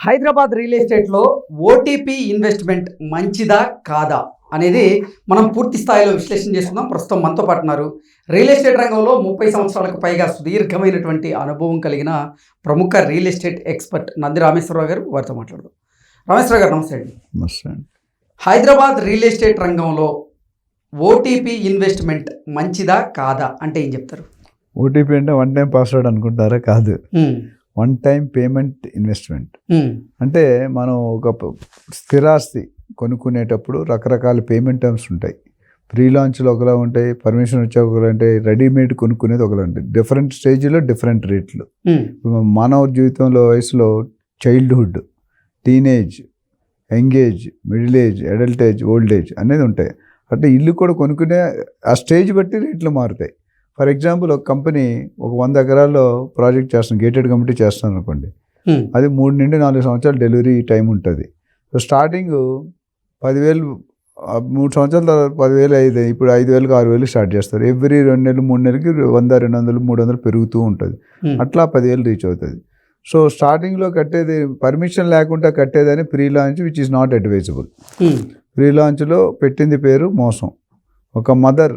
Hyderabad real ఎస్టేట్లో OTP investment మంచిదా కాదా అనేది మనం పూర్తి స్థాయిలో విశ్లేషణ చేసుకుందాం. ప్రస్తుతం మనతో పాటు ఉన్నారు రియల్ ఎస్టేట్ రంగంలో 30 సంవత్సరాలకు పైగా సుదీర్ఘమైనటువంటి అనుభవం కలిగిన ప్రముఖ real estate expert Nandi Rameshwar Rao గారు. వారితో మాట్లాడదాం. రామేశ్వరరావు గారు నమస్తే అండి. నమస్తే అండి. హైదరాబాద్ రియల్ ఎస్టేట్ రంగంలో ఓటీపీ ఇన్వెస్ట్మెంట్ మంచిదా కాదా అంటే ఏం చెప్తారు? ఓటీపీ అంటే వన్ టైం పాస్వర్డ్ అనుకుంటారా? కాదు, వన్ టైం పేమెంట్ ఇన్వెస్ట్మెంట్. అంటే మనం ఒక స్థిరాస్తి కొనుక్కునేటప్పుడు రకరకాల పేమెంట్ టర్మ్స్ ఉంటాయి. ప్రీ లాంచ్లో ఒకలా ఉంటాయి, పర్మిషన్ వచ్చే ఒకలా ఉంటాయి, రెడీమేడ్ కొనుక్కునేది ఒకలా ఉంటాయి. డిఫరెంట్ స్టేజ్లో డిఫరెంట్ రేట్లు. మానవ జీవితంలో వయసులో childhood, teenage, young age, middle age, adult age, old age అనేది ఉంటాయి. అంటే ఇల్లు కూడా కొనుక్కునే ఆ స్టేజ్ బట్టి రేట్లు మారుతాయి. ఫర్ ఎగ్జాంపుల్ ఒక కంపెనీ ఒక 100 ఎకరాల్లో ప్రాజెక్ట్ చేస్తాను, గేటెడ్ కమిటీ చేస్తాను అనుకోండి, అది 3 నుండి 4 సంవత్సరాలు డెలివరీ టైం ఉంటుంది. సో స్టార్టింగ్ 10,000, 3 సంవత్సరాల తర్వాత 10,000 అయింది, ఇప్పుడు 5,000, 6,000 స్టార్ట్ చేస్తారు. ఎవ్రీ 2 నెలలు 3 నెలలకి 100, 200, 300 పెరుగుతూ ఉంటుంది. అట్లా 10,000 రీచ్ అవుతుంది. సో స్టార్టింగ్లో కట్టేది పర్మిషన్ లేకుండా కట్టేదని pre launch which is not advisable. Pre లాంచ్లో పెట్టింది పేరు మోసం. ఒక మదర్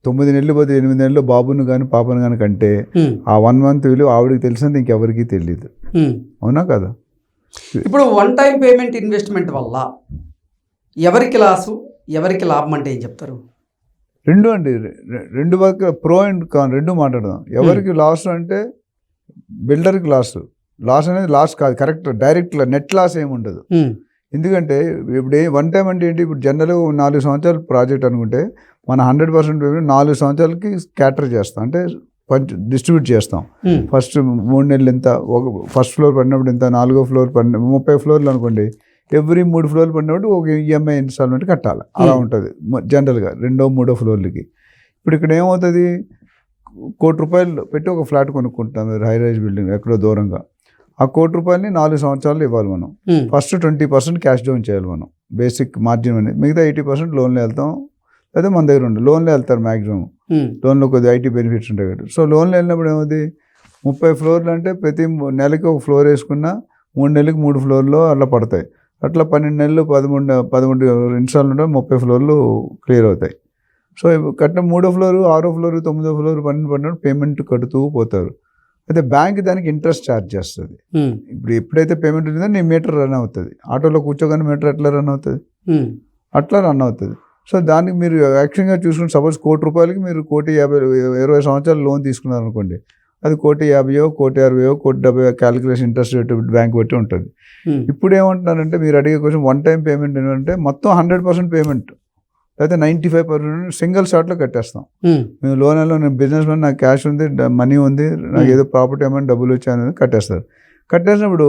9 నెలలు పోతే 8 నెలలు బాబును కానీ పాపను కానీ కంటే ఆ 1 మంత్ విలువ ఆవిడకి తెలిసింది ఇంకెవరికి తెలియదు. అవునా కదా? ఇప్పుడు వన్ టైం పేమెంట్ ఇన్వెస్ట్మెంట్ వల్ల ఎవరికి లాసు ఎవరికి లాభం అంటే ఏం చెప్తారు? రెండు అండి, రెండు పక్క ప్రో అండ్ కాన్ రెండు మాట్లాడదాం. ఎవరికి లాస్ అంటే బిల్డర్కి లాస్. లాస్ అనేది లాస్ కాదు, కరెక్ట్ డైరెక్ట్ నెట్ లాస్ ఏమి ఉండదు. ఎందుకంటే ఇప్పుడు వన్ టైం అంటే ఏంటి, ఇప్పుడు జనరల్గా 4 సంవత్సరాల ప్రాజెక్ట్ అనుకుంటే మన 100% పేమెంట్ 4 సంవత్సరాలకి క్యాటర్ చేస్తాం, అంటే డిస్ట్రిబ్యూట్ చేస్తాం. ఫస్ట్ 3 నెలలు ఎంత, ఒక ఫస్ట్ ఫ్లోర్ పడినప్పుడు ఎంత, 4వ ఫ్లోర్ పడిన 30 ఫ్లోర్లు అనుకోండి, ఎవ్రీ 3 ఫ్లోర్లు పడినప్పుడు ఒక ఈఎంఐ ఇన్స్టాల్మెంట్ కట్టాలి. అలా ఉంటుంది జనరల్గా 2వ 3వ ఫ్లోర్లకి. ఇప్పుడు ఇక్కడ ఏమవుతుంది, ₹1,00,00,000 పెట్టి ఒక ఫ్లాట్ కొనుక్కుంటాం హై రైజ్ బిల్డింగ్ ఎక్కడో దూరంగా. ఆ ₹1,00,00,000 4 సంవత్సరాలు ఇవ్వాలి మనం. ఫస్ట్ 20% క్యాష్ డౌన్ చేయాలి మనం, బేసిక్ మార్జిన్ అనేది. మిగతా 80% లోన్లో వెళ్తాం, లేదా మన దగ్గర ఉండదు. లోన్లో వెళ్తారు మ్యాక్సిమం. లోన్లో కొద్దిగా ఐటీ బెనిఫిట్స్ ఉంటాయి కాబట్టి. సో లోన్లో వెళ్ళినప్పుడు ఏమవుతుంది, 30 ఫ్లోర్లు అంటే ప్రతి నెలకి ఒక ఫ్లోర్ వేసుకున్నా 3 నెలలకి 3 ఫ్లోర్లు అట్లా పడతాయి. అట్లా 12 నెలలు 13 ఇన్స్టాల్మెంట్ 30 ఫ్లోర్లు క్లియర్ అవుతాయి. సో కట్టిన 3వ ఫ్లోరు, 6వ ఫ్లోరు, 9వ ఫ్లోరు, 12 పేమెంట్ కడుతూ పోతారు. అయితే బ్యాంక్ దానికి ఇంట్రెస్ట్ ఛార్జ్ చేస్తుంది. ఇప్పుడు ఎప్పుడైతే పేమెంట్ ఉంటుందో నీ మీటర్ రన్ అవుతుంది. ఆటోలో కూర్చోగానే మీటర్ ఎట్లా రన్ అవుతుంది, అట్లా రన్ అవుతుంది. సో దానికి మీరు యాక్చువల్గా చూసుకుంటే సపోజ్ ₹1,00,00,000కి మీరు 1,50,000 20 సంవత్సరాలు లోన్ తీసుకున్నారు అనుకోండి, అది 1,50,000, 1,60,000, 1,70,000 క్యాలిక్యులేషన్ ఇంట్రెస్ట్ రేట్ బ్యాంక్ బట్టి ఉంటుంది. ఇప్పుడు ఏమంటున్నారంటే మీరు అడిగే క్వశ్చన్ వన్ టైం పేమెంట్ ఏంటంటే మొత్తం 100% పేమెంట్ లేకపోతే 95% సింగిల్ షాట్లో కట్టేస్తాం. మేము లోన్లో నేను బిజినెస్ మ్యాన్, నాకు క్యాష్ ఉంది, మనీ ఉంది, నాకు ఏదో ప్రాపర్టీ ఏమైనా డబ్బులు వచ్చాయనేది కట్టేస్తారు. కట్టేసినప్పుడు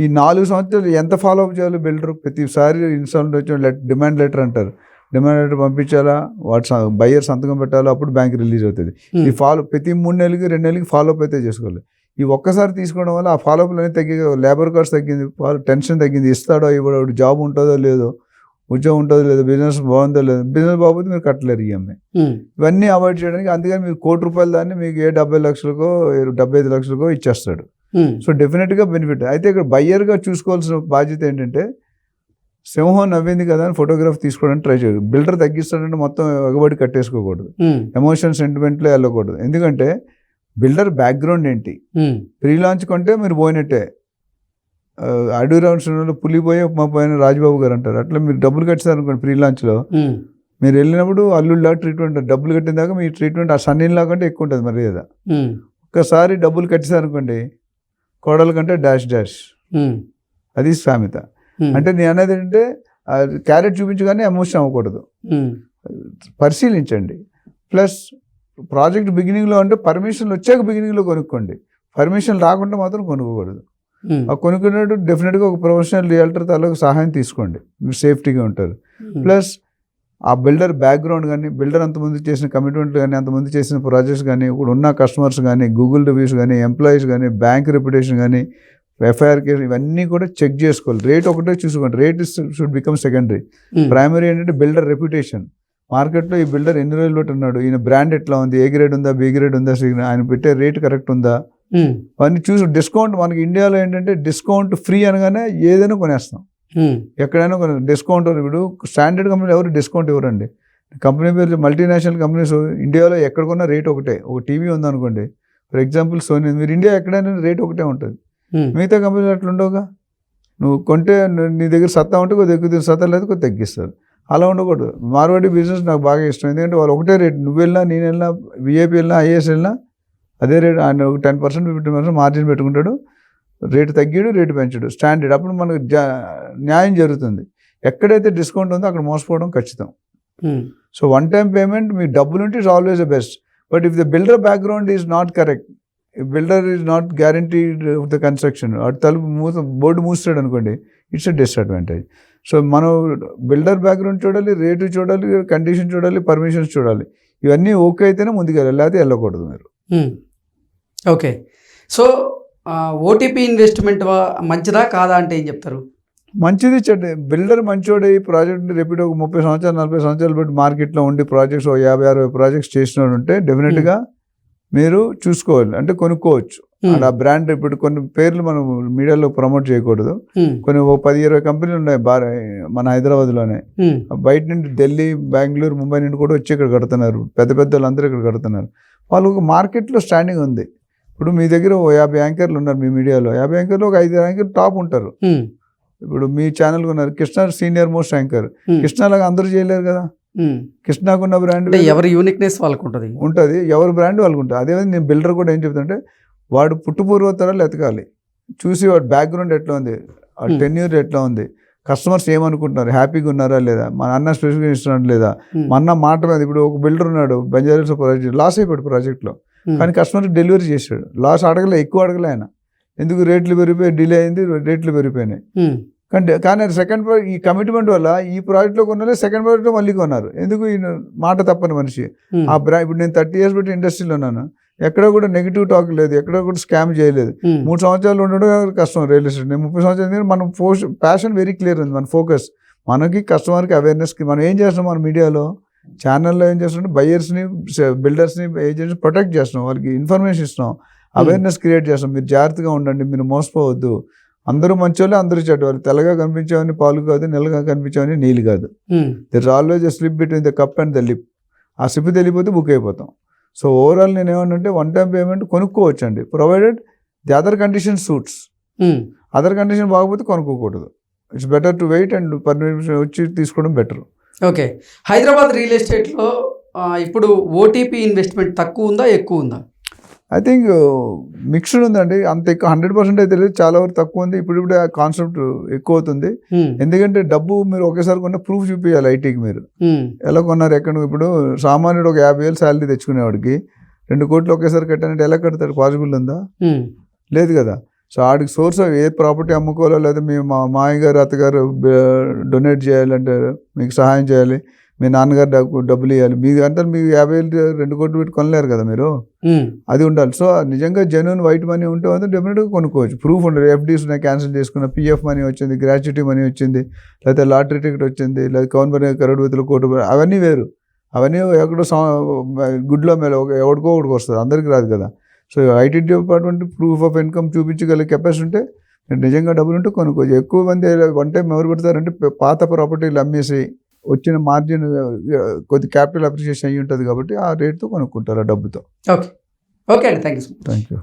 ఈ 4 సంవత్సరాలు ఎంత ఫాలో అప్ చేయాలి బిల్డర్? ప్రతిసారి ఇన్స్టాల్మెంట్ వచ్చి డిమాండ్ లెటర్ అంటారు, డిమాండ్ లెటర్ పంపించాలా, బయ్యర్ సంతకం పెట్టాలా, అప్పుడు బ్యాంక్ రిలీజ్ అవుతుంది. ఈ ప్రతి 3 నెలలకి 2 నెలలకి ఫాలోఅప్ అయితే చేసుకోవాలి. ఈ ఒక్కసారి తీసుకోవడం వల్ల ఆ ఫాలోఅప్లు అనేది తగ్గి, లేబర్ కాస్ట్ తగ్గింది, టెన్షన్ తగ్గింది, ఇస్తాడో ఇవ్వడో, జాబ్ ఉంటుందో లేదో, ఉద్యోగం ఉంటుందో లేదో, బిజినెస్ బాగుందో లేదో, బిజినెస్ బాగుంది మీరు కట్టలేరు ఈఎంఐ. ఇవన్నీ అవాయిడ్ చేయడానికి అందుకని మీరు ₹1,00,00,000 దాన్ని మీకు 70 లక్షలకో 75 లక్షలకో ఇచ్చేస్తాడు. సో డెఫినెట్గా బెనిఫిట్. అయితే ఇక్కడ బయ్యర్గా చూసుకోవాల్సిన బాధ్యత ఏంటంటే, సింహం నవ్వింది కదా అని ఫోటోగ్రాఫ్ తీసుకోవడానికి ట్రై చేయదు. బిల్డర్ తగ్గిస్తాడంటే మొత్తం ఎగబడి కట్టేసుకోకూడదు, ఎమోషన్ సెంటిమెంట్లో వెళ్ళకూడదు. ఎందుకంటే బిల్డర్ బ్యాక్గ్రౌండ్ ఏంటి, ప్రీ లాంచ్ కొంటే మీరు పోయినట్టే. అడవి రామకృష్ణలో పులిపోయి మా పోయిన రాజబాబు గారు అంటారు. అట్లా మీరు డబ్బులు కట్టారు అనుకోండి, ప్రీ లాంచ్లో మీరు వెళ్ళినప్పుడు అల్లుళ్ళ ట్రీట్మెంట్, డబ్బులు కట్టిన దాకా మీ ట్రీట్మెంట్ ఆ సన్నీళ్ళ కంటే ఎక్కువ ఉంటుంది మర్యాద. ఒక్కసారి డబ్బులు కట్టేసారనుకోండి, కోడల కంటే డాష్ డాష్, అది సామెత. అంటే నేను అనేది ఏంటంటే క్యారెట్ చూపించగానే ఎమోషన్ అవ్వకూడదు, పరిశీలించండి. ప్లస్ ప్రాజెక్ట్ బిగినింగ్లో అంటే పర్మిషన్లు వచ్చాక బిగినింగ్లో కొనుక్కోండి, పర్మిషన్ రాకుండా మాత్రం కొనుక్కోకూడదు. ఆ కొనుక్కునేటప్పుడు డెఫినెట్గా ఒక ప్రొఫెషనల్ రియల్టర్ తాలూకు సహాయం తీసుకోండి, మీరు సేఫ్టీగా ఉంటారు. ప్లస్ ఆ బిల్డర్ బ్యాక్గ్రౌండ్ కానీ, బిల్డర్ అంతమంది చేసిన కమిట్మెంట్లు కానీ, అంతమంది చేసిన ప్రాజెక్ట్స్ కానీ, ఇప్పుడు ఉన్న కస్టమర్స్ కానీ, గూగుల్ రివ్యూస్ కానీ, ఎంప్లాయీస్ కానీ, బ్యాంక్ రెప్యుటేషన్ కానీ, ఎఫ్ఐఆర్ కేసు, ఇవన్నీ కూడా చెక్ చేసుకోవాలి. రేట్ ఒకటే చూసుకోండి, rate should become secondary. Primary ఏంటంటే బిల్డర్ రెప్యుటేషన్. మార్కెట్లో ఈ బిల్డర్ ఎన్ని రోజులు ఉన్నాడు, ఈయన బ్రాండ్ ఎట్లా ఉంది, ఏ గ్రేడ్ ఉందా, బి గ్రేడ్ ఉందా, ఆయన పెట్టే రేట్ కరెక్ట్ ఉందా, అవన్నీ చూసి డిస్కౌంట్ మనకి ఇండియాలో ఏంటంటే డిస్కౌంట్ ఫ్రీ అనగానే ఏదైనా కొనేస్తాం. ఎక్కడైనా డిస్కౌంట్ ఇప్పుడు స్టాండర్డ్ కంపెనీలు ఎవరు డిస్కౌంట్ ఇవ్వరండి. కంపెనీ పేరు మల్టీనేషనల్ కంపెనీస్ ఇండియాలో ఎక్కడ కొన్నా రేట్ ఒకటే. ఒక టీవీ ఉందనుకోండి, ఫర్ ఎగ్జాంపుల్ సోనీ, మీరు ఇండియా ఎక్కడైనా రేట్ ఒకటే ఉంటుంది. మిగతా కంపెనీలు అట్లా ఉండవుగా. నువ్వు కొంటే నీ దగ్గర సత్తా ఉంటే కొద్దిగా ఎక్కువ, సత్తా లేదు కొద్దిగా తగ్గిస్తారు. అలా ఉండకూడదు. మార్వాడి బిజినెస్ నాకు బాగా ఇష్టం. ఎందుకంటే వాళ్ళు ఒకటే రేట్, నువ్వు వెళ్ళినా నేను వెళ్ళినా విఐపి వెళ్ళినా ఐఏఎస్ వెళ్ళినా అదే రేట్. ఆయన 10% 15% మార్జిన్ పెట్టుకుంటాడు, రేటు తగ్గాడు, రేటు పెంచాడు స్టాండర్డ్. అప్పుడు మనకు న్యాయం జరుగుతుంది. ఎక్కడైతే డిస్కౌంట్ ఉందో అక్కడ మోసపోవడం ఖచ్చితం. సో వన్ టైం పేమెంట్, మీ డబ్బులు ఉంటే it's always the best. But if the builder background is not correct, builder is not guaranteed of the construction, అటు తలుపు బోర్డు మూస్తాడు అనుకోండి, ఇట్స్ ఎ డిసడ్వాంటేజ్. సో మనం బిల్డర్ బ్యాక్గ్రౌండ్ చూడాలి, రేటు చూడాలి, condition చూడాలి, permissions చూడాలి. ఇవన్నీ ఓకే అయితేనే ముందుకెళ్ళాలి, లేకపోతే వెళ్ళకూడదు మీరు. ఓకే. సో ఓటీపీ ఇన్వెస్ట్మెంట్ మంచిదా కాదా అంటే ఏం చెప్తారు? మంచిది చెడ్డ. బిల్డర్ మంచోడే ఈ ప్రాజెక్ట్ రిపీట్ ఒక 30 సంవత్సరాలు 40 సంవత్సరాలు పెట్టి మార్కెట్లో ఉండి ప్రాజెక్ట్స్ 50-60 ప్రాజెక్ట్స్ చేసినాడు ఉంటే డెఫినెట్గా మీరు చూసుకోవాలి, అంటే కొనుక్కోవచ్చు. ఆ బ్రాండ్ ఇప్పుడు కొన్ని పేర్లు మనం మీడియాలో ప్రమోట్ చేయకూడదు. కొన్ని 10-20 కంపెనీలు ఉన్నాయి మన హైదరాబాద్లోనే. బయట నుండి ఢిల్లీ, బెంగళూరు, ముంబై నుండి కూడా వచ్చి ఇక్కడ కడుతున్నారు. పెద్ద పెద్ద వాళ్ళందరూ ఇక్కడ కడుతున్నారు. వాళ్ళు ఒక మార్కెట్లో స్టాండింగ్ ఉంది. ఇప్పుడు మీ దగ్గర 50 యాంకర్లు ఉన్నారు మీ మీడియాలో, 50 యాంకర్లు ఒక 5 యాంకర్లు టాప్ ఉంటారు. ఇప్పుడు మీ ఛానల్ ఉన్నారు, కృష్ణ సీనియర్ మోస్ట్ యాంకర్. కృష్ణలాగా అందరూ చేయలేరు కదా. కృష్ణకున్న బ్రాండ్ ఎవరి యూనిక్నెస్ వాళ్ళకు ఉంటుంది, ఎవరి బ్రాండ్ వాళ్ళకు ఉంటుంది. అదేవిధంగా నేను బిల్డర్ కూడా ఏం చెప్తానంటే వాడు పుట్టుపూర్వోత్తరాలు ఎతకాలి, చూసి వాడు బ్యాక్గ్రౌండ్ ఎట్లా ఉంది, ఆ టెన్యూర్ ఎట్లా ఉంది, కస్టమర్స్ ఏమనుకుంటున్నారు, హ్యాపీగా ఉన్నారా లేదా, మన అన్న స్పెసిఫికేషన్ ఇస్తున్నాడు లేదా, మన అన్న మాట మీద. ఇప్పుడు ఒక బిల్డర్ ఉన్నాడు బంజారాస్ ప్రాజెక్ట్, లాస్ అయిపోయాడు ప్రాజెక్ట్లో, కానీ కస్టమర్కి డెలివరీ చేశాడు. లాస్ అడగలే, ఎక్కువ అడగలే ఆయన. ఎందుకు రేట్లు పెరిగిపోయి డిలే అయింది, రేట్లు పెరిగిపోయినాయి. కానీ సెకండ్ ఈ కమిట్మెంట్ వల్ల ఈ ప్రాజెక్ట్లో కొన్నారే, సెకండ్ ప్రాజెక్ట్లో మళ్ళీ కొన్నారు. ఎందుకు? ఈ మాట తప్పని మనిషి. ఆ ఇప్పుడు నేను 30 years బట్టి ఇండస్ట్రీలో ఉన్నాను, ఎక్కడ కూడా నెగిటివ్ టాక్ లేదు, ఎక్కడ కూడా స్కామ్ చేయలేదు. 3 సంవత్సరాలు ఉండడం కష్టం రియల్ ఎస్టేట్. నేను 30 సంవత్సరాలు. మనం ప్యాషన్ వెరీ క్లియర్ ఉంది, మన ఫోకస్ మనకి కస్టమర్కి అవేర్నెస్కి. మనం ఏం చేస్తున్నాం మన మీడియాలో ఛానల్లో ఏం చేస్తున్నాం, బయ్యర్స్ని, బిల్డర్స్ని, ఏజెంట్స్ని ప్రొటెక్ట్ చేస్తున్నాం, వాళ్ళకి ఇన్ఫర్మేషన్ ఇస్తున్నాం, అవేర్నెస్ క్రియేట్ చేస్తాం. మీరు జాగ్రత్తగా ఉండండి, మీరు మోసపోవద్దు. అందరూ మంచోళ్ళే, అందరూ చెడ్డవాళ్ళు. తెల్లగా కనిపించామని పాలు కాదు, నల్లగా కనిపించామని నీళ్ళు కాదు. There is always a slip between the cup and the lip. ఆ స్లిప్ తెలియపోతే బుక్ అయిపోతాం. సో ఓవరాల్ నేను ఏమన్నంటే వన్ టైం పేమెంట్ కొనుక్కోవచ్చు అండి, provided the other condition suits. Other condition బాగపోతే కొనుక్కోకూడదు. It's better to wait and permission వచ్చి తీసుకోవడం బెటర్. ఓకే. హైదరాబాద్ రియల్ ఎస్టేట్లో ఇప్పుడు ఓటీపీ ఇన్వెస్ట్మెంట్ తక్కువ ఉందా, ఎక్కువ ఉందా? ఐ థింక్ మిక్స్డ్ ఉందండి. అంత ఎక్కువ 100% అయితే లేదు, చాలా వరకు తక్కువ ఉంది. ఇప్పుడు ఆ కాన్సెప్ట్ ఎక్కువ అవుతుంది. ఎందుకంటే డబ్బు మీరు ఒకేసారి కొన్న ప్రూఫ్ చూపించాలి ఐటీకి. మీరు ఎలా కొన్నారు, ఎక్కడ. ఇప్పుడు సామాన్యుడు ఒక 50,000 శాలరీ తెచ్చుకునేవాడికి 2 కోట్లు ఒకేసారి కట్టానంటే ఎలా కడతాడు? పాసిబుల్ ఉందా? లేదు కదా. సో ఆడికి సోర్స్ ఏ ప్రాపర్టీ అమ్ముకోవాలో, లేదా మీ మామయ్యగారు అత్తగారు డొనేట్ చేయాలంటే మీకు సహాయం చేయాలి, మీ నాన్నగారు డబ్బులు ఇవ్వాలి, మీకు అంటే మీకు 50,000 2 కోట్లు పెట్టి కొనలేరు కదా మీరు. అది ఉండాలి. సో నిజంగా జెన్యూన్ వైట్ మనీ ఉంటే మాత్రం డెఫినెట్గా కొనుక్కోవచ్చు. ప్రూఫ్ ఉండదు. ఎఫ్డీస్ ఉన్నాయి క్యాన్సిల్ చేసుకున్న, పిఎఫ్ మనీ వచ్చింది, గ్రాట్యుటీ మనీ వచ్చింది, లేకపోతే లాటరీ టికెట్ వచ్చింది, లేదా కౌన్బర్ కరోడ్పతులు కోటి, అవన్నీ వేరు. అవన్నీ ఎక్కడో గుడ్లో మేళ ఎవడికో ఒకటికి వస్తుంది, అందరికీ రాదు కదా. So IT department proof of income చూపించగల కెపాసిటీ ఉంటే, నిజంగా డబ్బులు ఉంటే కొనుక్కోవచ్చు. ఎక్కువ మంది వన్ టైం ఎవరు పెడతారంటే పాత ప్రాపర్టీలు అమ్మేసి వచ్చిన మార్జిన్ కొద్ది క్యాపిటల్ అప్రిషియేషన్ అయ్యి ఉంటుంది కాబట్టి ఆ రేట్తో కొనుక్కుంటారు, ఆ డబ్బుతో. ఓకే. ఓకే అండి, థ్యాంక్ యూ.